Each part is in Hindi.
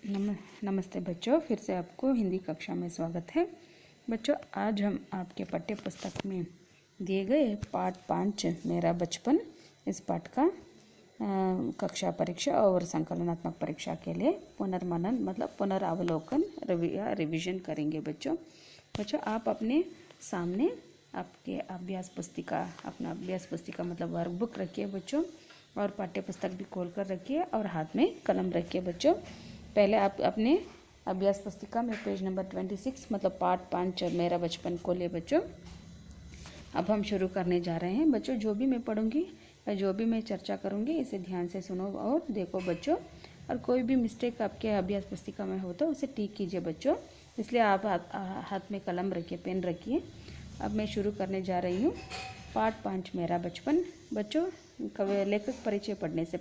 नमस्ते बच्चों, फिर से आपको हिंदी कक्षा में स्वागत है। बच्चों, आज हम आपके पाठ्य पुस्तक में दिए गए पाठ 5 मेरा बचपन, इस पाठ का कक्षा परीक्षा और संकलनात्मक परीक्षा के लिए पुनर्मनन मतलब पुनरावलोकन रिवीजन करेंगे। बच्चों आप अपने सामने आपके अपना अभ्यास पुस्तिका मतलब वर्कबुक रखिए बच्चों, और पाठ्य पुस्तक भी खोल कर रखिए और हाथ में कलम रखिए बच्चों। पहले आप अपने अभ्यास पुस्तिका में पेज नंबर 26 मतलब पाठ 5 मेरा बचपन को ले बच्चों। अब हम शुरू करने जा रहे हैं बच्चों। जो भी मैं पढ़ूंगी या जो भी मैं चर्चा करूंगी इसे ध्यान से सुनो और देखो बच्चों, और कोई भी मिस्टेक आपके अभ्यास पुस्तिका में हो तो उसे ठीक कीजिए बच्चों। इसलिए आप हाथ में कलम रखिए, पेन रखिए। अब मैं शुरू करने जा रही हूँ पाठ 5 मेरा बचपन। बच्चों, लेखक परिचय पढ़ने से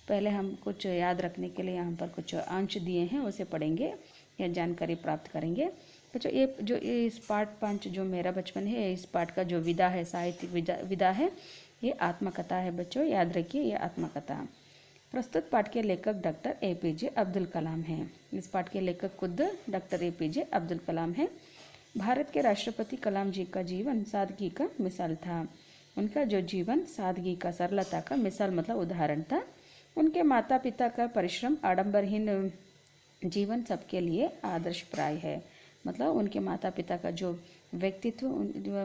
पहले हम कुछ याद रखने के लिए यहाँ पर कुछ अंश दिए हैं, उसे पढ़ेंगे या जानकारी प्राप्त करेंगे बच्चों। ये इस पाठ 5 जो मेरा बचपन है, इस पाठ का जो विधा है, साहित्यिक विधा है, ये आत्मकथा है बच्चों। याद रखिए, ये आत्मकथा। प्रस्तुत पाठ के लेखक डॉक्टर APJ अब्दुल कलाम हैं। इस पाठ के लेखक खुद डॉक्टर APJ अब्दुल कलाम हैं। भारत के राष्ट्रपति कलाम जी का जीवन सादगी का मिसाल था। उनका जो जीवन सादगी का, सरलता का मिसाल मतलब उदाहरण था। उनके माता पिता का परिश्रम आडंबरहीन जीवन सबके लिए आदर्श प्राय है। मतलब उनके माता पिता का जो व्यक्तित्व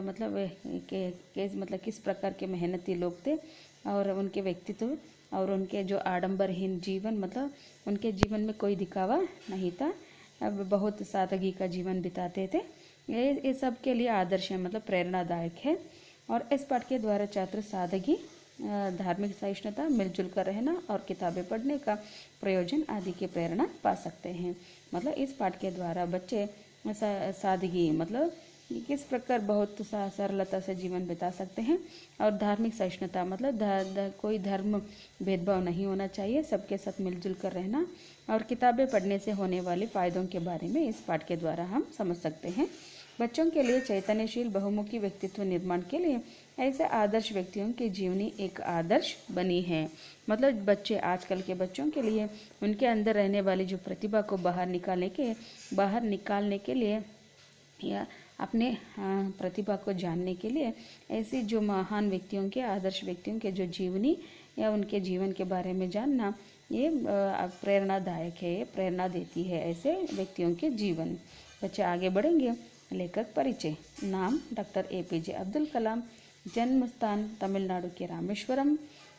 मतलब किस प्रकार के मेहनती लोग थे, और उनके व्यक्तित्व और उनके जो आडंबरहीन जीवन मतलब उनके जीवन में कोई दिखावा नहीं था, अब बहुत सादगी का जीवन बिताते थे। ये सब के लिए आदर्श है मतलब प्रेरणादायक है। और इस पाठ के द्वारा छात्र सादगी, धार्मिक सहिष्णुता, मिलजुल कर रहना और किताबें पढ़ने का प्रयोजन आदि की प्रेरणा पा सकते हैं। मतलब इस पाठ के द्वारा बच्चे सादगी मतलब किस प्रकार बहुत सरलता से जीवन बिता सकते हैं, और धार्मिक सहिष्णुता मतलब कोई धर्म भेदभाव नहीं होना चाहिए, सबके साथ मिलजुल कर रहना, और किताबें पढ़ने से होने वाले फ़ायदों के बारे में इस पाठ के द्वारा हम समझ सकते हैं। बच्चों के लिए चैतन्यशील बहुमुखी व्यक्तित्व निर्माण के लिए ऐसे आदर्श व्यक्तियों की जीवनी एक आदर्श बनी है। मतलब बच्चे, आजकल के बच्चों के लिए उनके अंदर रहने वाली जो प्रतिभा को बाहर निकालने के लिए या अपने प्रतिभा को जानने के लिए ऐसी जो महान व्यक्तियों के, आदर्श व्यक्तियों के जो जीवनी या उनके जीवन के बारे में जानना, ये प्रेरणादायक है, ये प्रेरणा देती है ऐसे व्यक्तियों के जीवन। बच्चे आगे बढ़ेंगे। लेखक परिचय। नाम डॉक्टर APJ अब्दुल कलाम। जन्म स्थान तमिलनाडु के रामेश्वरम।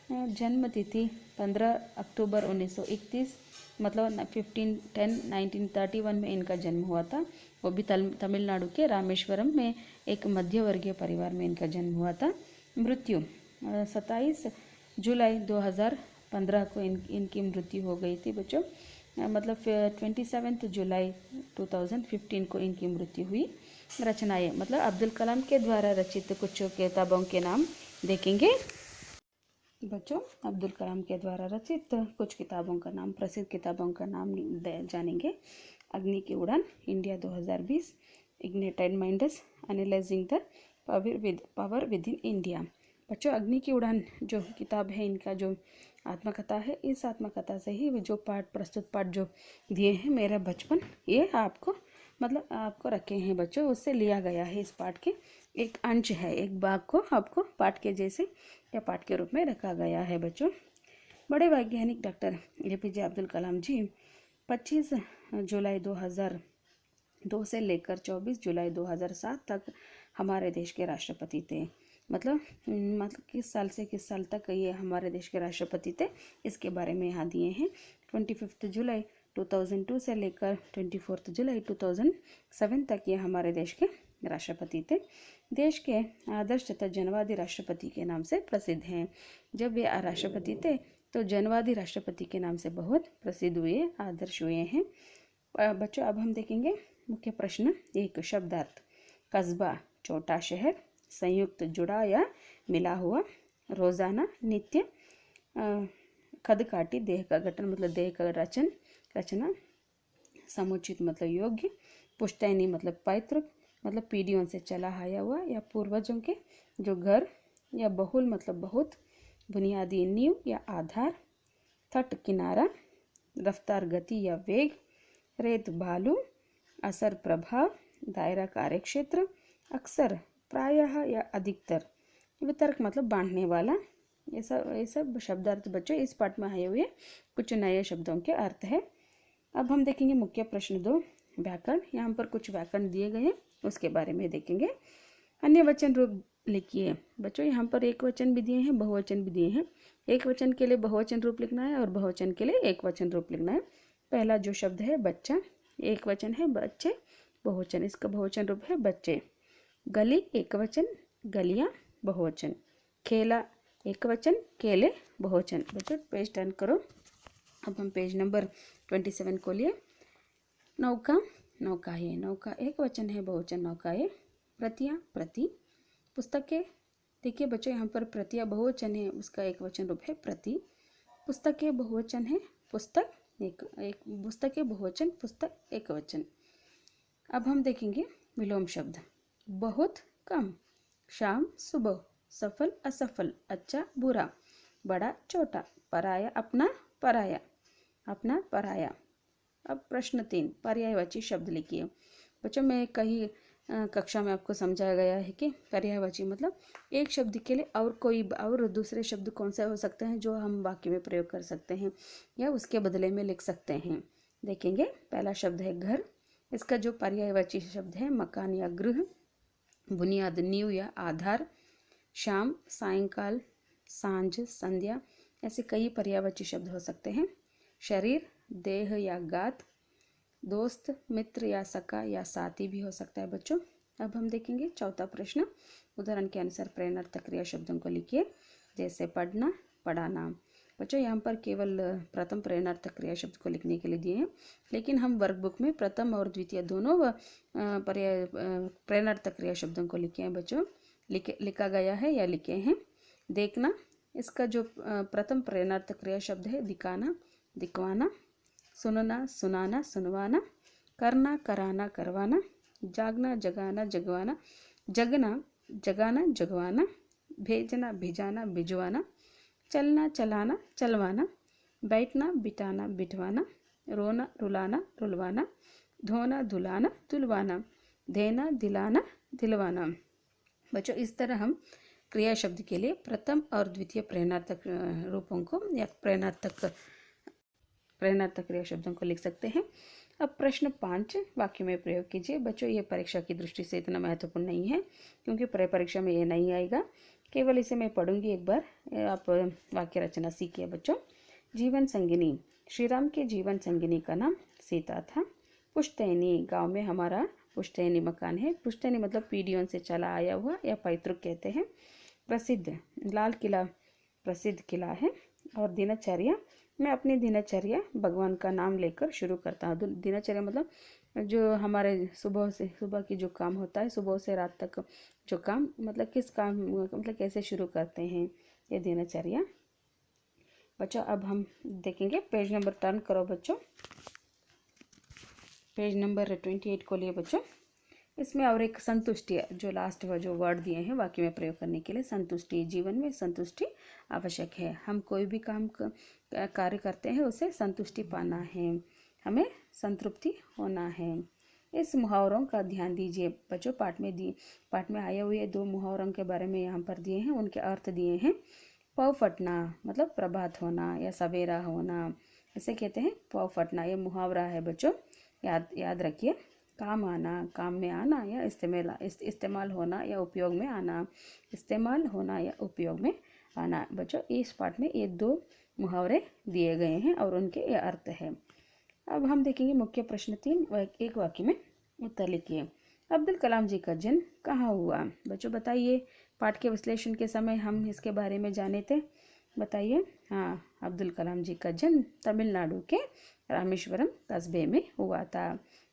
जन्म तिथि 15 अक्टूबर 1931 मतलब 1931 में इनका जन्म हुआ था। वो भी तमिलनाडु के रामेश्वरम में एक मध्य वर्गीय परिवार में इनका जन्म हुआ था। मृत्यु 27 जुलाई 2015 को इनकी मृत्यु हो गई थी बच्चों। मतलब 27 जुलाई 2015 को इनकी मृत्यु हुई। रचनाएं मतलब अब्दुल कलाम के द्वारा रचित कुछ किताबों के नाम देखेंगे बच्चों। अब्दुल कलाम के द्वारा रचित कुछ किताबों का नाम, प्रसिद्ध किताबों का नाम जानेंगे। Agni ki Udaan, India 2020, ignited minds, analysing the power within India. बच्चों, अग्नि की उड़ान जो किताब है, इनका जो आत्मकथा है, इस आत्मकथा से ही जो प्रस्तुत पाठ जो दिए हैं मेरा बचपन, ये आपको रखे हैं बच्चों, उससे लिया गया है। इस पाठ के एक अंश है, एक भाग को आपको पाठ के जैसे या पाठ के रूप में रखा गया है बच्चों। बड़े वैज्ञानिक डॉक्टर APJ अब्दुल कलाम जी 25 जुलाई 2002 से लेकर 24 जुलाई 2007 तक हमारे देश के राष्ट्रपति थे। मतलब किस साल से किस साल तक ये हमारे देश के राष्ट्रपति थे, इसके बारे में यहाँ दिए हैं। 25 जुलाई 2002 से लेकर 24 जुलाई 2007 तक ये हमारे देश के राष्ट्रपति थे। देश के आदर्श तथा जनवादी राष्ट्रपति के नाम से प्रसिद्ध हैं। जब वे राष्ट्रपति थे तो जनवादी राष्ट्रपति के नाम से बहुत प्रसिद्ध हुए, आदर्श हुए हैं बच्चों। अब हम देखेंगे मुख्य प्रश्न। एक, शब्दार्थ। कस्बा, छोटा शहर, संयुक्त, जुड़ा या मिला हुआ, रोजाना, नित्य, खदकाठी, देह का गठन मतलब देह का रचना, समुचित मतलब योग्य, पुश्तैनी मतलब पैतृक मतलब पीढ़ियों से चला आया हुआ या पूर्वजों के जो घर, या बहुल मतलब बहुत, बुनियादी नींव या आधार, तट, किनारा रफ्तार गति या वेग, रेत बालू, असर प्रभाव, दायरा कार्यक्षेत्र, अक्सर, प्रायः या अधिकतर, वितर्क मतलब बांटने वाला। ये सब शब्दार्थ बच्चों इस पाठ में आए हुए कुछ नए शब्दों के अर्थ है। अब हम देखेंगे मुख्य प्रश्न 2 व्याकरण। यहाँ पर कुछ व्याकरण दिए गए हैं, उसके बारे में देखेंगे। अन्य वचन रूप लिखिए। बच्चों यहाँ पर एक वचन भी दिए हैं, बहुवचन भी दिए हैं। एक वचन के लिए बहुवचन रूप लिखना है और बहुवचन के लिए एक वचन रूप लिखना है। पहला जो शब्द है बच्चा, एक वचन है बच्चे, बहुवचन, इसका बहुवचन रूप है बच्चे। गली एक वचन, गलियाँ बहुवचन। खेला एक वचन, केले बहुवचन। बच्चों पेज टर्न करो। अब हम पेज नंबर 27 को लिए। नौका, नौकाएँ, नौका एक वचन है, बहुवचन नौकाएँ। प्रतियाँ, प्रति। पुस्तकें, देखिए बच्चों यहाँ पर प्रतियाँ बहुवचन है, उसका एक वचन रूप है प्रति। पुस्तकें बहुवचन है, पुस्तक एक पुस्तकें बहुवचन, पुस्तक एक वचन। अब हम देखेंगे विलोम शब्द। बहुत, कम, शाम, सुबह, सफल, असफल, अच्छा, बुरा, बड़ा, छोटा, पराया, अपना, पराया, अपना, पराया। अब प्रश्न 3 पर्यायवाची शब्द लिखिए। बच्चों में कहीं कक्षा में आपको समझाया गया है कि पर्यायवाची मतलब एक शब्द के लिए और दूसरे शब्द कौन से हो सकते हैं जो हम वाक्य में प्रयोग कर सकते हैं या उसके बदले में लिख सकते हैं। देखेंगे पहला शब्द है घर। इसका जो पर्यायवाची शब्द है मकान या गृह। बुनियाद नींव या आधार। शाम, सायंकाल, सांझ, संध्या, ऐसे कई पर्यायवाची शब्द हो सकते हैं। शरीर, देह या गात। दोस्त, मित्र या सखा या साथी भी हो सकता है बच्चों। अब हम देखेंगे चौथा प्रश्न। उदाहरण के अनुसार प्रेरणार्थक क्रिया शब्दों को लिखिए, जैसे पढ़ना, पढ़ाना। बच्चों यहाँ पर केवल प्रथम प्रेरणार्थक क्रिया शब्द को लिखने के लिए दिए हैं, लेकिन हम वर्कबुक में प्रथम और द्वितीय दोनों प्रेरणार्थक क्रिया शब्दों को लिखे हैं बच्चों, लिखा गया है या लिखे हैं। देखना, इसका जो प्रथम प्रेरणार्थक क्रिया शब्द है दिखाना, दिखवाना। सुनना, सुनाना, सुनवाना। करना, कराना, करवाना। जागना, जगाना, जगवाना। जगना, जगाना, जगवाना। भेजना, भिजाना, भिजवाना। चलना, चलाना, चलवाना। बैठना, बिठाना, बिठवाना। रोना, रुलाना, रुलवाना। धोना, धुलाना, धुलवाना। देना, दिलाना, दिलवाना। बच्चों इस तरह हम क्रिया शब्द के लिए प्रथम और द्वितीय प्रेरणार्थक रूपों को या प्रेरणार्थक क्रिया शब्दों को लिख सकते हैं। अब प्रश्न 5 वाक्य में प्रयोग कीजिए। बच्चों ये परीक्षा की दृष्टि से इतना महत्वपूर्ण नहीं है क्योंकि परीक्षा में ये नहीं आएगा, केवल इसे मैं पढ़ूंगी एक बार, आप वाक्य रचना सीखिए बच्चों। जीवन संगिनी, श्री राम के जीवन संगिनी का नाम सीता था। पुश्तैनी, गांव में हमारा पुश्तैनी मकान है। पुश्तैनी मतलब पीढ़ियों से चला आया हुआ या पैतृक कहते हैं। प्रसिद्ध, लाल किला प्रसिद्ध किला है। और दिनचर्या, मैं अपनी दिनचर्या भगवान का नाम लेकर शुरू करता हूँ। दिनचर्या मतलब जो हमारे सुबह की जो काम होता है, सुबह से रात तक जो काम, मतलब किस काम, मतलब कैसे शुरू करते हैं, ये दिनचर्या। बच्चों अब हम देखेंगे, पेज नंबर टर्न करो बच्चों, पेज नंबर 28 को लिए बच्चों। इसमें और एक संतुष्टि, जो लास्ट जो वर्ड दिए हैं वाक्य में प्रयोग करने के लिए, संतुष्टि। जीवन में संतुष्टि आवश्यक है। हम कोई भी कार्य करते हैं उसे संतुष्टि पाना है, हमें संतृप्ति होना है। इस मुहावरों का ध्यान दीजिए बच्चों। पाठ में आए हुए 2 मुहावरों के बारे में यहाँ पर दिए हैं, उनके अर्थ दिए हैं। पौ फटना मतलब प्रभात होना या सवेरा होना, इसे कहते हैं पौ फटना। ये मुहावरा है बच्चों, याद रखिए। काम आना, काम में आना या इस्तेमाल होना या उपयोग में आना, इस्तेमाल होना या उपयोग में आना। बच्चों इस पाठ में ये 2 मुहावरे दिए गए हैं और उनके ये अर्थ है। अब हम देखेंगे मुख्य प्रश्न 3, एक वाक्य में उत्तर लिखिए। अब्दुल कलाम जी का जन्म कहाँ हुआ? बच्चों बताइए, पाठ के विश्लेषण के समय हम इसके बारे में जाने थे, बताइए। हाँ, अब्दुल कलाम जी का जन्म तमिलनाडु के रामेश्वरम कस्बे में हुआ था।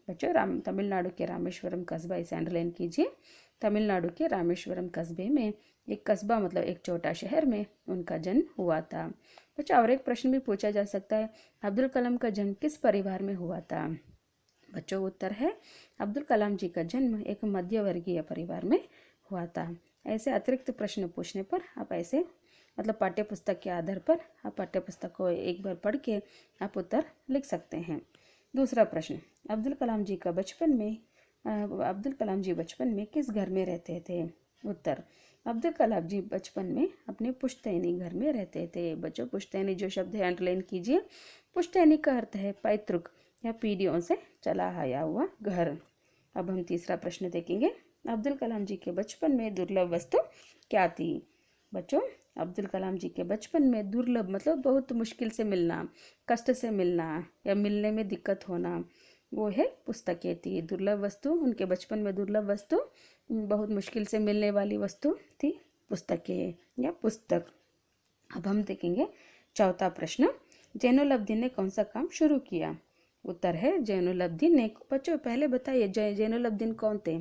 बच्चों तमिलनाडु के रामेश्वरम कस्बा, इसे अंडरलाइन कीजिए। तमिलनाडु के रामेश्वरम कस्बे में, एक कस्बा मतलब एक छोटा शहर में उनका जन्म हुआ था। बच्चों और एक प्रश्न भी पूछा जा सकता है, अब्दुल कलाम का जन्म किस परिवार में हुआ था? बच्चों उत्तर है, अब्दुल कलाम जी का जन्म एक मध्यवर्गीय परिवार में हुआ था। ऐसे अतिरिक्त प्रश्न पूछने पर आप ऐसे मतलब पाठ्य पुस्तक के आधार पर आप पाठ्य पुस्तक को एक बार पढ़ के आप उत्तर लिख सकते हैं। दूसरा प्रश्न, अब्दुल कलाम जी बचपन में किस घर में रहते थे? उत्तर, अब्दुल कलाम जी बचपन में अपने पुश्तैनी घर में रहते थे। बच्चों, पुश्तैनी जो शब्द है अंडरलाइन कीजिए। पुश्तैनी का अर्थ है पैतृक या पीढ़ियों से चला आया हुआ घर। अब हम तीसरा प्रश्न देखेंगे, अब्दुल कलाम जी के बचपन में दुर्लभ वस्तु क्या थी? बच्चों, अब्दुल कलाम जी के बचपन में दुर्लभ मतलब बहुत मुश्किल से मिलना, कष्ट से मिलना या मिलने में दिक्कत होना, वो है पुस्तकें थी। दुर्लभ वस्तु, उनके बचपन में दुर्लभ वस्तु, बहुत मुश्किल से मिलने वाली वस्तु थी पुस्तकें या पुस्तक। अब हम देखेंगे चौथा प्रश्न, जैनुलब्दीन ने कौन सा काम शुरू किया? उत्तर है जैनुलब्दीन ने। बच्चों पहले बताइए जैनुलब्दीन कौन थे?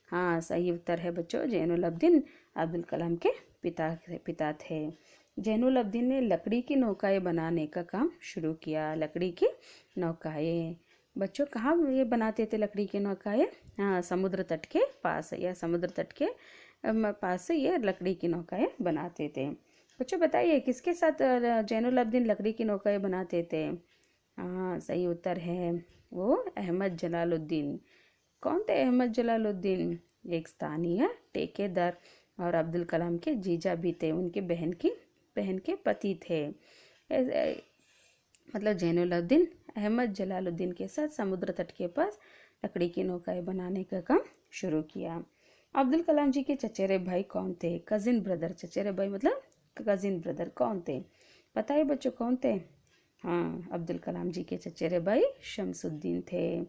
हाँ, सही उत्तर है बच्चों, जैनुलब्दीन अब्दुल कलाम के पिता थे। जैनुलब्दीन ने लकड़ी की नौकाएं बनाने का काम शुरू किया। लकड़ी की नौकाएं, बच्चों कहाँ ये बनाते थे लकड़ी की नौकाएं? हाँ, समुद्र तट के पास या समुद्र तट के पास से ये लकड़ी की नौकाएं बनाते थे। बच्चों बताइए किसके साथ जैनुलब्दीन लकड़ी की नौकाएं बनाते थे? हाँ, सही उत्तर है वो अहमद जलालुद्दीन। कौन थे अहमद जलालुद्दीन? एक स्थानीय ठेकेदार और अब्दुल कलाम के जीजा भी थे, उनके बहन के पति थे। मतलब जैनुलब्दीन अहमद जलालुद्दीन के साथ समुद्र तट के पास लकड़ी की नौकाएं बनाने का काम शुरू किया। अब्दुल कलाम जी के चचेरे भाई कौन थे? Cousin brother. चचेरे भाई मतलब कजिन ब्रदर कौन थे? बताइए बच्चों कौन थे? हाँ, अब्दुल कलाम जी के चचेरे भाई शमसुद्दीन थे।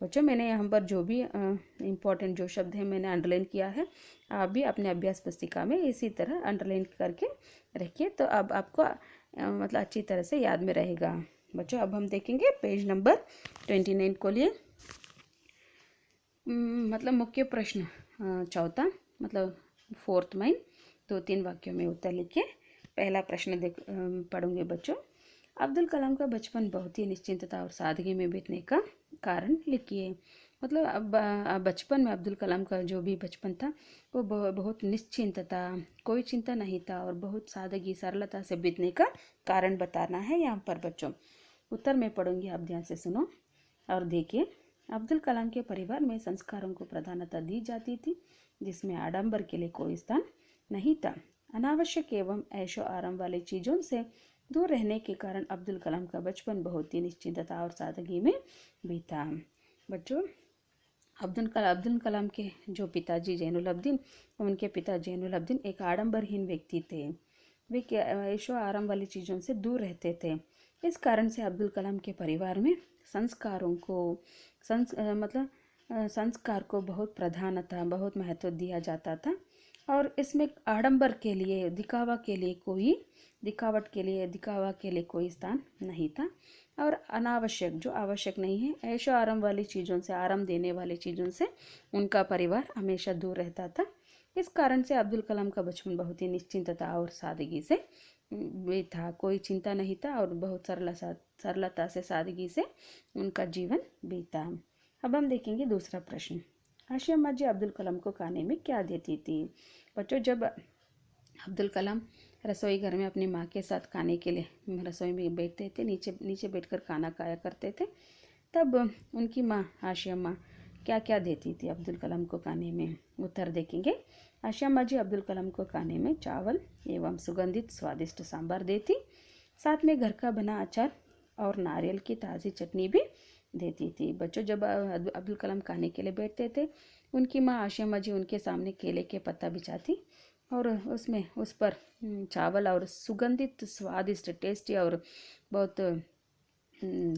बच्चों मैंने यहाँ पर जो भी इम्पोर्टेंट जो शब्द है मैंने अंडरलाइन किया है, आप भी अपने अभ्यास पुस्तिका में इसी तरह अंडरलाइन करके रखिए, तो अब आपको मतलब अच्छी तरह से याद में रहेगा। बच्चों अब हम देखेंगे पेज नंबर 29 को लिए मतलब मुख्य प्रश्न चौथा मतलब फोर्थ माइन 2-3 वाक्यों में उत्तर लिखिए। पहला प्रश्न पढ़ूंगे बच्चों, अब्दुल कलाम का बचपन बहुत ही निश्चिंतता और सादगी में बीतने का कारण लिखिए। मतलब अब बचपन में अब्दुल कलाम का जो भी बचपन था वो बहुत निश्चिंतता, कोई चिंता नहीं था और बहुत सादगी सरलता से बीतने का कारण बताना है यहाँ पर बच्चों। उत्तर में पढ़ूंगी, आप ध्यान से सुनो और देखिए। अब्दुल कलाम के परिवार में संस्कारों को प्रधानता दी जाती थी, जिसमें आडंबर के लिए कोई स्थान नहीं था। अनावश्यक एवं ऐशो आराम वाली चीज़ों से दूर रहने के कारण अब्दुल कलाम का बचपन बहुत ही निश्चिंतता और सादगी में बीता। बच्चों अब्दुल कलाम के जो पिताजी जैनुलब्दीन, उनके पिता जैनुलब्दीन एक आडंबरहीन व्यक्ति थे। वे ऐशो आराम वाली चीज़ों से दूर रहते थे। इस कारण से अब्दुल कलाम के परिवार में संस्कारों को संस्कार को बहुत प्रधानता, बहुत महत्व दिया जाता था और इसमें आडंबर के लिए, दिखावा के लिए कोई स्थान नहीं था और अनावश्यक जो आवश्यक नहीं है, ऐशो आराम वाली चीज़ों से, आराम देने वाली चीज़ों से उनका परिवार हमेशा दूर रहता था। इस कारण से अब्दुल कलाम का बचपन बहुत ही निश्चिंतता और सादगी से था, कोई चिंता नहीं था और बहुत सरलता से सादगी से उनका जीवन बीता। अब हम देखेंगे दूसरा प्रश्न, आशिया अम्मा जी अब्दुल कलाम को खाने में क्या देती थी? बच्चों जब अब्दुल कलाम रसोई घर में अपनी माँ के साथ खाने के लिए रसोई में बैठते थे, नीचे बैठकर खाना खाया करते थे, तब उनकी माँ आशिया अम्मा क्या क्या देती थी अब्दुल कलाम को खाने में? उत्तर देखेंगे। आशिया अम्मा जी अब्दुल कलाम को खाने में चावल एवं सुगंधित स्वादिष्ट सांभर देती, साथ में घर का बना अचार और नारियल की ताज़ी चटनी भी देती थी। बच्चों जब अब्दुल कलाम खाने के लिए बैठते थे, उनकी माँ आशिया अम्मा जी उनके सामने केले के पत्ता बिछाती और उस पर चावल और सुगंधित स्वादिष्ट टेस्टी और बहुत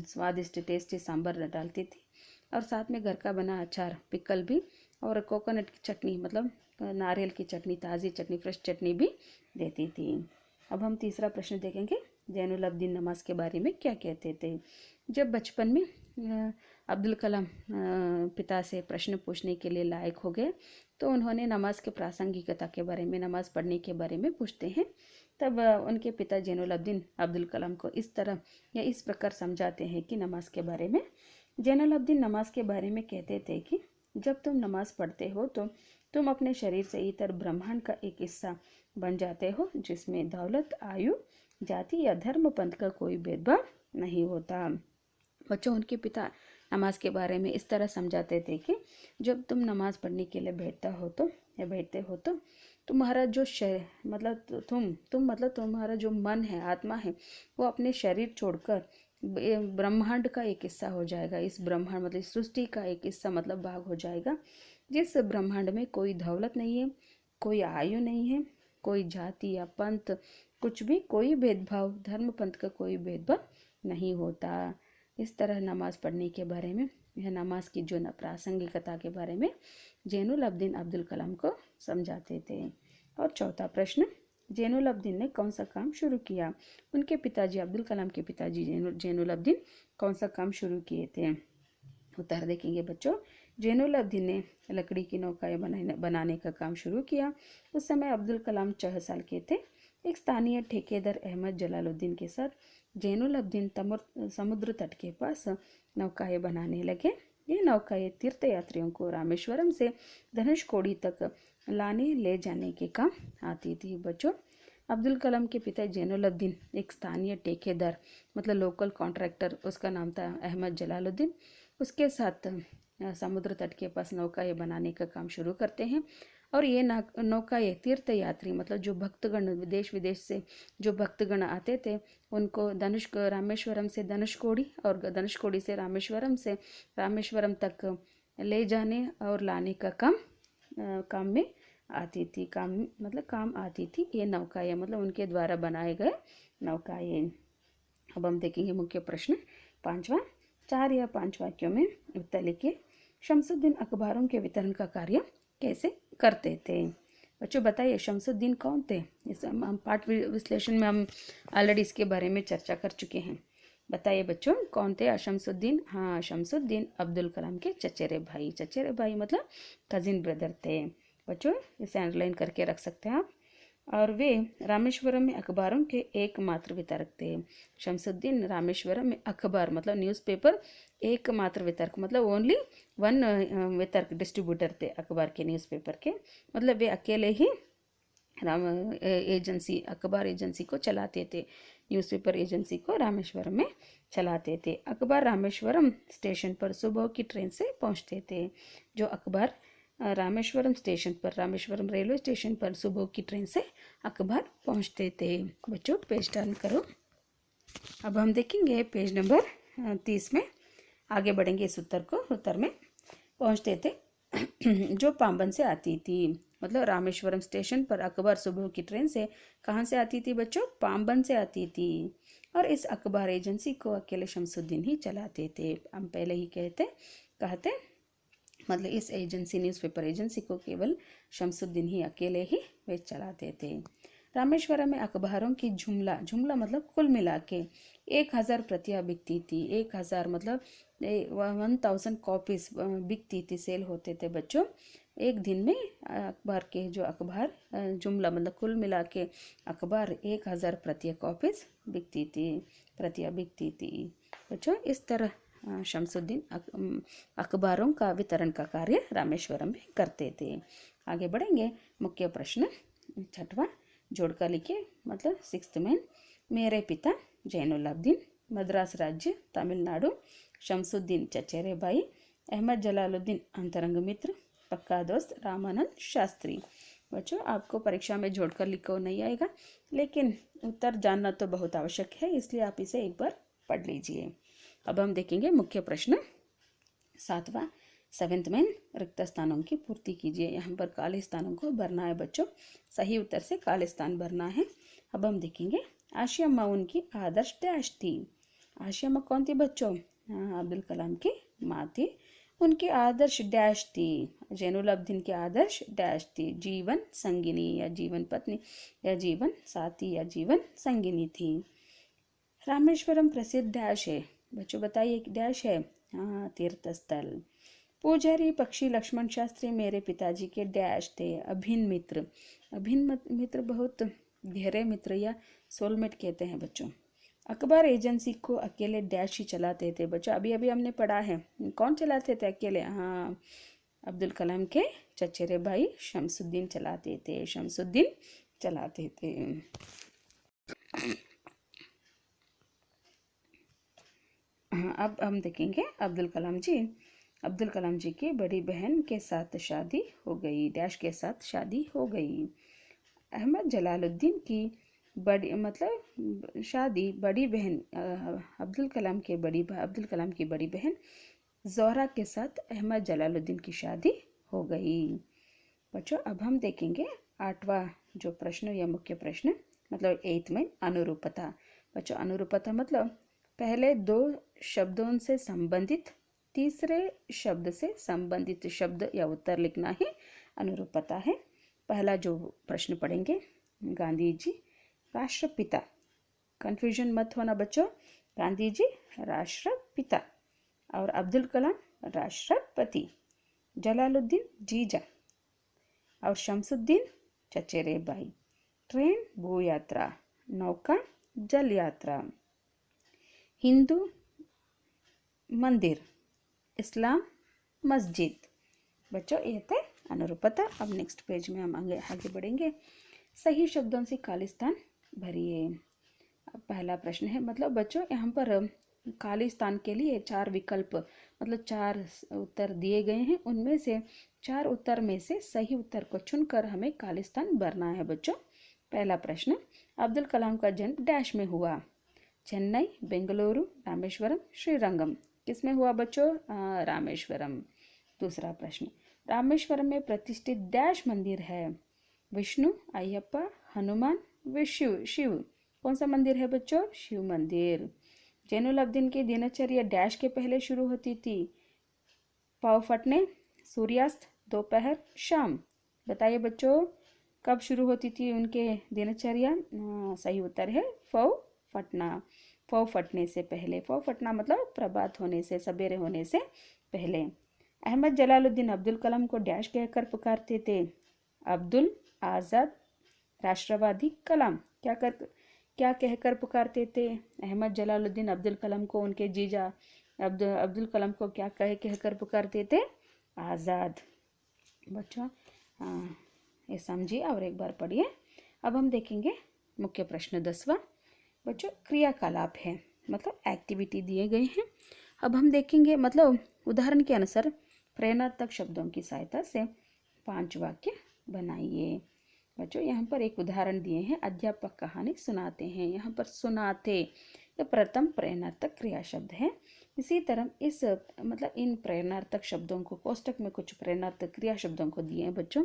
स्वादिष्ट टेस्टी सांभर डालती थी और साथ में घर का बना अचार, पिकल भी और कोकोनट की चटनी मतलब नारियल की चटनी, ताज़ी चटनी, फ्रेश चटनी भी देती थी। अब हम तीसरा प्रश्न देखेंगे, जैनुलब्दीन नमाज के बारे में क्या कहते थे? जब बचपन में अब्दुल कलाम पिता से प्रश्न पूछने के लिए लायक हो गए तो उन्होंने नमाज के प्रासंगिकता के बारे में, नमाज पढ़ने के बारे में पूछते हैं। तब उनके पिता जैनुलब्दीन अब्दुल कलाम को इस तरह या इस प्रकार समझाते हैं कि नमाज के बारे में। जैनुलब्दीन नमाज के बारे में कहते थे कि जब तुम नमाज पढ़ते हो तो तुम अपने शरीर से इतर ब्रह्मांड का एक हिस्सा बन जाते हो, जिसमें दौलत, आयु, जाति या धर्म पंथ का कोई भेदभाव नहीं होता। बच्चों, उनके पिता नमाज के बारे में इस तरह समझाते थे कि जब तुम नमाज पढ़ने के लिए बैठते हो तो तुम्हारा जो मतलब तुम मतलब तुम्हारा जो मन है, आत्मा है, वो अपने शरीर छोड़कर ब्रह्मांड का एक हिस्सा हो जाएगा। इस ब्रह्मांड मतलब सृष्टि का एक हिस्सा मतलब भाग हो जाएगा, जिस ब्रह्मांड में कोई दौलत नहीं है, कोई आयु नहीं है, कोई जाति या पंथ, कुछ भी, कोई भेदभाव, धर्म पंथ का कोई भेदभाव नहीं होता। इस तरह नमाज पढ़ने के बारे में, यह नमाज की जो प्रासंगिकता के बारे में जैनुल अब्दीन अब्दुल कलाम को समझाते थे। और चौथा प्रश्न, जैनुल अब्दीन ने कौन सा काम शुरू किया? उनके पिताजी, अब्दुल कलाम के पिताजी जैनुल अब्दीन कौन सा काम शुरू किए थे? उत्तर देखेंगे बच्चों। जैनुल अब्दीन ने लकड़ी की नौकाएं बनाने का काम शुरू किया। उस समय अब्दुल कलाम 6 साल के थे। एक स्थानीय ठेकेदार अहमद जलालुद्दीन के साथ जैनुल अब्दीन समुद्र तट के पास नौकाएं बनाने लगे। ये नौकाएं तीर्थयात्रियों को रामेश्वरम से धनुषकोडी तक लाने ले जाने के काम आती थी। बच्चों, अब्दुल कलाम के पिता जैनुल अब्दीन एक स्थानीय ठेकेदार मतलब लोकल कॉन्ट्रैक्टर, उसका नाम था अहमद जलालुद्दीन, उसके साथ समुद्र तट के पास नौकाएं बनाने का काम शुरू करते हैं। और ये नौकाएं तीर्थयात्री मतलब जो भक्तगण, देश विदेश से जो भक्तगण आते थे, उनको रामेश्वरम से धनुषकोडी और धनुषकोडी से रामेश्वरम तक ले जाने और लाने का काम में आती थी। काम आती थी ये नौकाएं, मतलब उनके द्वारा बनाए गए नौकाएं। अब हम देखेंगे मुख्य प्रश्न 5वां। 4 या 5 वाक्यों में उत्तर लिखिए। शमसुद्दीन अखबारों के वितरण का कार्य कैसे करते थे? बच्चों बताइए, शमसुद्दीन कौन थे? इस हम पाठ विश्लेषण में हम ऑलरेडी इसके बारे में चर्चा कर चुके हैं। बताइए बच्चों, कौन थे शमसुद्दीन? हाँ, शमसुद्दीन अब्दुल कलाम के चचेरे भाई मतलब कजिन ब्रदर थे। बच्चों, इसे अंडरलाइन करके रख सकते हैं आप। और वे रामेश्वरम में अखबारों के एकमात्र वितरक थे। शमसुद्दीन रामेश्वरम में अखबार मतलब न्यूज़पेपर एकमात्र वितरक मतलब ओनली वन वितरक डिस्ट्रीब्यूटर थे अखबार के, न्यूज़पेपर के। मतलब वे अकेले ही अखबार एजेंसी को चलाते थे, न्यूज़पेपर एजेंसी को रामेश्वरम में चलाते थे। अखबार रामेश्वरम स्टेशन पर सुबह की ट्रेन से पहुंचते थे। जो अखबार रामेश्वरम रेलवे स्टेशन पर सुबह की ट्रेन से अखबार पहुंचते थे। बच्चों, पेज टर्न करो। अब हम देखेंगे पेज नंबर 30 में आगे बढ़ेंगे। इस उत्तर में पहुंचते थे जो पाम्बन से आती थी। मतलब रामेश्वरम स्टेशन पर अखबार सुबह की ट्रेन से कहाँ से आती थी बच्चों? पाम्बन से आती थी। और इस अखबार एजेंसी को अकेले शमसुद्दीन ही चलाते थे। हम पहले ही कहते मतलब इस एजेंसी, न्यूज़पेपर एजेंसी को केवल शमसुद्दीन ही अकेले ही वे चलाते थे। रामेश्वरम में अखबारों की जुमला मतलब कुल मिला के 1000 प्रतियां बिकती थी। 1000 मतलब 1000 कॉपीज बिकती थी, सेल होते थे बच्चों। एक दिन में अखबार के जो अखबार जुमला मतलब कुल मिला के अखबार 1000 प्रतियां बिकती थी बच्चों। इस तरह शमसुद्दीन अखबारों का वितरण का कार्य रामेश्वरम में करते थे। आगे बढ़ेंगे। मुख्य प्रश्न 6वां, जोड़कर लिखिए। मतलब 6th में, मेरे पिता जैनुल अब्दीन, मद्रास राज्य तमिलनाडु, शमसुद्दीन चचेरे भाई, अहमद जलालुद्दीन अंतरंग मित्र, पक्का दोस्त रामानंद शास्त्री। बच्चों, आपको परीक्षा में जोड़कर लिखो नहीं आएगा, लेकिन उत्तर जानना तो बहुत आवश्यक है, इसलिए आप इसे एक बार पढ़ लीजिए। अब हम देखेंगे मुख्य प्रश्न 7वां। 7th में, रिक्त स्थानों की पूर्ति कीजिए। यहाँ पर खाली स्थानों को भरना है बच्चों, सही उत्तर से खाली स्थान भरना है। अब हम देखेंगे आशिया अम्मा उनकी आदर्श डैश थी। आशिया अम्मा कौन थी बच्चों? अब्दुल कलाम की माँ थी। उनकी आदर्श डैश थी। जैनुल अब्दीन के आदर्श डैश थी। जीवन संगिनी या जीवन पत्नी या जीवन साथी या जीवन संगिनी थी। रामेश्वरम प्रसिद्ध डैश है बच्चों, बताइए डैश है? हाँ, तीर्थ स्थल। पूजारी पक्षी लक्ष्मण शास्त्री मेरे पिताजी के डैश थे। अभिन्न मित्र बहुत गहरे मित्र या सोलमेट कहते हैं बच्चों। अखबार एजेंसी को अकेले डैश ही चलाते थे बच्चों। अभी हमने पढ़ा है, कौन चलाते थे अकेले? हाँ, अब्दुल कलाम के चचेरे भाई शमसुद्दीन चलाते थे, शमसुद्दीन चलाते थे। अब हम देखेंगे अब्दुल कलाम जी की बड़ी बहन के साथ शादी हो गई, डैश के साथ शादी हो गई। अहमद जलालुद्दीन की शादी बड़ी बहन अब्दुल कलाम की बड़ी बहन ज़ोहरा के साथ अहमद जलालुद्दीन की शादी हो गई। बच्चों अब हम देखेंगे 8वां जो प्रश्न या मुख्य प्रश्न, मतलब 8th में अनुरूपता। बच्चों अनुरूपता मतलब पहले 2 शब्दों से संबंधित तीसरे शब्द से संबंधित शब्द या उत्तर लिखना ही अनुरूपता है। पहला जो प्रश्न पढ़ेंगे, गांधी जी राष्ट्रपिता, कंफ्यूजन मत होना बच्चों, गांधी जी राष्ट्रपिता और अब्दुल कलाम राष्ट्रपति, जलालुद्दीन जीजा और शमसुद्दीन चचेरे भाई, ट्रेन भू यात्रा, नौका जल यात्रा, हिंदू मंदिर, इस्लाम मस्जिद। बच्चों ये थे अनुरूपता। अब नेक्स्ट पेज में हम आगे बढ़ेंगे। सही शब्दों से खाली स्थान भरिए। पहला प्रश्न है, मतलब बच्चों यहाँ पर खाली स्थान के लिए 4 विकल्प, मतलब 4 उत्तर दिए गए हैं। उनमें से 4 उत्तर में से सही उत्तर को चुनकर हमें खाली स्थान भरना है बच्चों। पहला प्रश्न, अब्दुल कलाम का जन्म डैश में हुआ? चेन्नई, बेंगलुरु, रामेश्वरम, श्रीरंगम। किसमें हुआ बच्चों? रामेश्वरम। दूसरा प्रश्न, रामेश्वरम में प्रतिष्ठित डैश मंदिर है? विष्णु, अयप्पा, हनुमान, शिव। कौन सा मंदिर है बच्चों? शिव मंदिर। जैनुलब्दीन की दिनचर्या डैश के पहले शुरू होती थी? पाव फटने, सूर्यास्त, दोपहर, शाम। बताइए बच्चों कब शुरू होती थी उनके दिनचर्या? सही उत्तर है पाव फटना, पाव फटने से पहले। पाव फटना मतलब प्रभात होने से, सवेरे होने से पहले। अहमद जलालुद्दीन अब्दुल कलाम को डैश कहकर पुकारते थे? अब्दुल आज़ाद, राष्ट्रवादी, कलाम। क्या कहकर पुकारते थे? अहमद जलालुद्दीन अब्दुल कलाम को उनके जीजा अब्दुल कलाम को क्या कहकर पुकारते थे? आज़ाद। बच्चों ये समझिए और एक बार पढ़िए। अब हम देखेंगे मुख्य प्रश्न 10वां। बच्चों क्रियाकलाप है, मतलब एक्टिविटी दिए गए हैं। अब हम देखेंगे, मतलब उदाहरण के अनुसार प्रेरणार्थक शब्दों की सहायता से 5 वाक्य बनाइए। बच्चों यहाँ पर एक उदाहरण दिए हैं, अध्यापक कहानी सुनाते हैं। यहाँ पर सुनाते ये प्रथम प्रेरणार्थक क्रिया शब्द है। इसी तरह इन प्रेरणार्थक शब्दों को, कोष्टक में कुछ प्रेरणार्थक क्रिया शब्दों को दिए हैं बच्चों।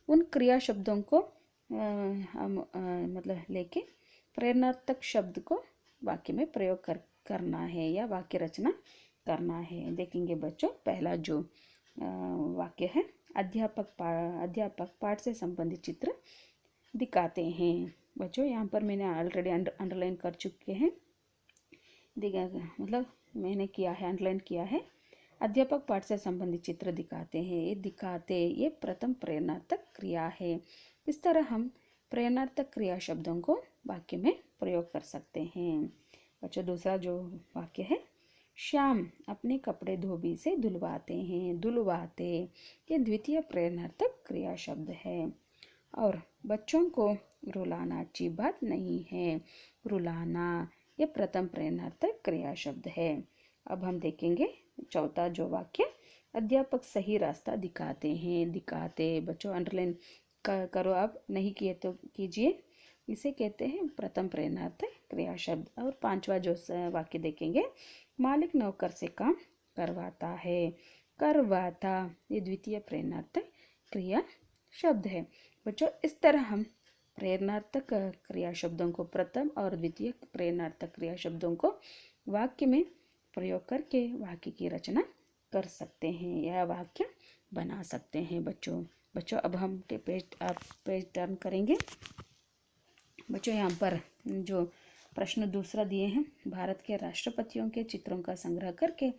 उन क्रिया शब्दों को हम लेके प्रेरणार्थक शब्द को वाक्य में प्रयोग करना है या वाक्य रचना करना है। देखेंगे बच्चों, पहला जो वाक्य है, अध्यापक पाठ से संबंधित चित्र दिखाते हैं। बच्चों यहाँ पर मैंने ऑलरेडी अंडरलाइन कर चुके हैं, मैंने किया है, अंडरलाइन किया है। अध्यापक पाठ से संबंधित चित्र दिखाते हैं। ये प्रथम प्रेरणार्थक क्रिया है। इस तरह हम प्रेरणार्थक क्रिया शब्दों को वाक्य में प्रयोग कर सकते हैं। बच्चों दूसरा जो वाक्य है, श्याम अपने कपड़े धोबी से धुलवाते हैं। धुलवाते ये द्वितीय प्रेरणार्थक क्रिया शब्द है। और बच्चों को रुलाना अच्छी बात नहीं है। रुलाना ये प्रथम प्रेरणार्थक क्रिया शब्द है। अब हम देखेंगे चौथा जो वाक्य, अध्यापक सही रास्ता दिखाते हैं। दिखाते बच्चों अंडरलाइन करो, आप नहीं किए तो कीजिए। इसे कहते हैं प्रथम प्रेरणार्थक क्रिया शब्द। और 5वां जो वाक्य देखेंगे, मालिक नौकर से काम करवाता है। करवाता ये द्वितीय प्रेरणार्थक क्रिया शब्द है। बच्चों इस तरह हम प्रेरणार्थक क्रिया शब्दों को, प्रथम और द्वितीय प्रेरणार्थक क्रिया शब्दों को वाक्य में प्रयोग करके वाक्य की रचना कर सकते हैं या वाक्य बना सकते हैं। बच्चों अब हम पेज टर्न करेंगे। बच्चों यहाँ पर जो प्रश्न दूसरा दिए हैं, भारत के राष्ट्रपतियों के चित्रों का संग्रह करके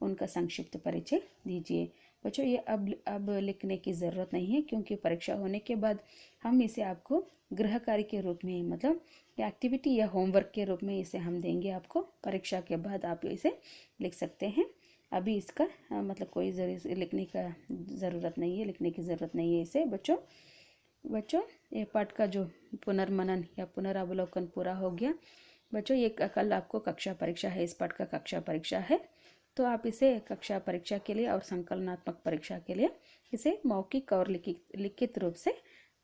उनका संक्षिप्त परिचय दीजिए। बच्चों ये अब लिखने की ज़रूरत नहीं है, क्योंकि परीक्षा होने के बाद हम इसे आपको गृह कार्य के रूप में, मतलब एक्टिविटी या होमवर्क के रूप में इसे हम देंगे आपको। परीक्षा के बाद आप इसे लिख सकते हैं। अभी इसका मतलब कोई लिखने का ज़रूरत नहीं है, लिखने की ज़रूरत नहीं है इसे बच्चों ये पाठ का जो पुनर्मनन या पुनरावलोकन पूरा हो गया। बच्चों ये कल आपको कक्षा परीक्षा है, इस पाठ का कक्षा परीक्षा है, तो आप इसे कक्षा परीक्षा के लिए और संकलनात्मक परीक्षा के लिए इसे मौखिक और लिखित रूप से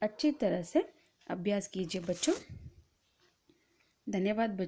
अच्छी तरह से अभ्यास कीजिए बच्चों। धन्यवाद बच्चों।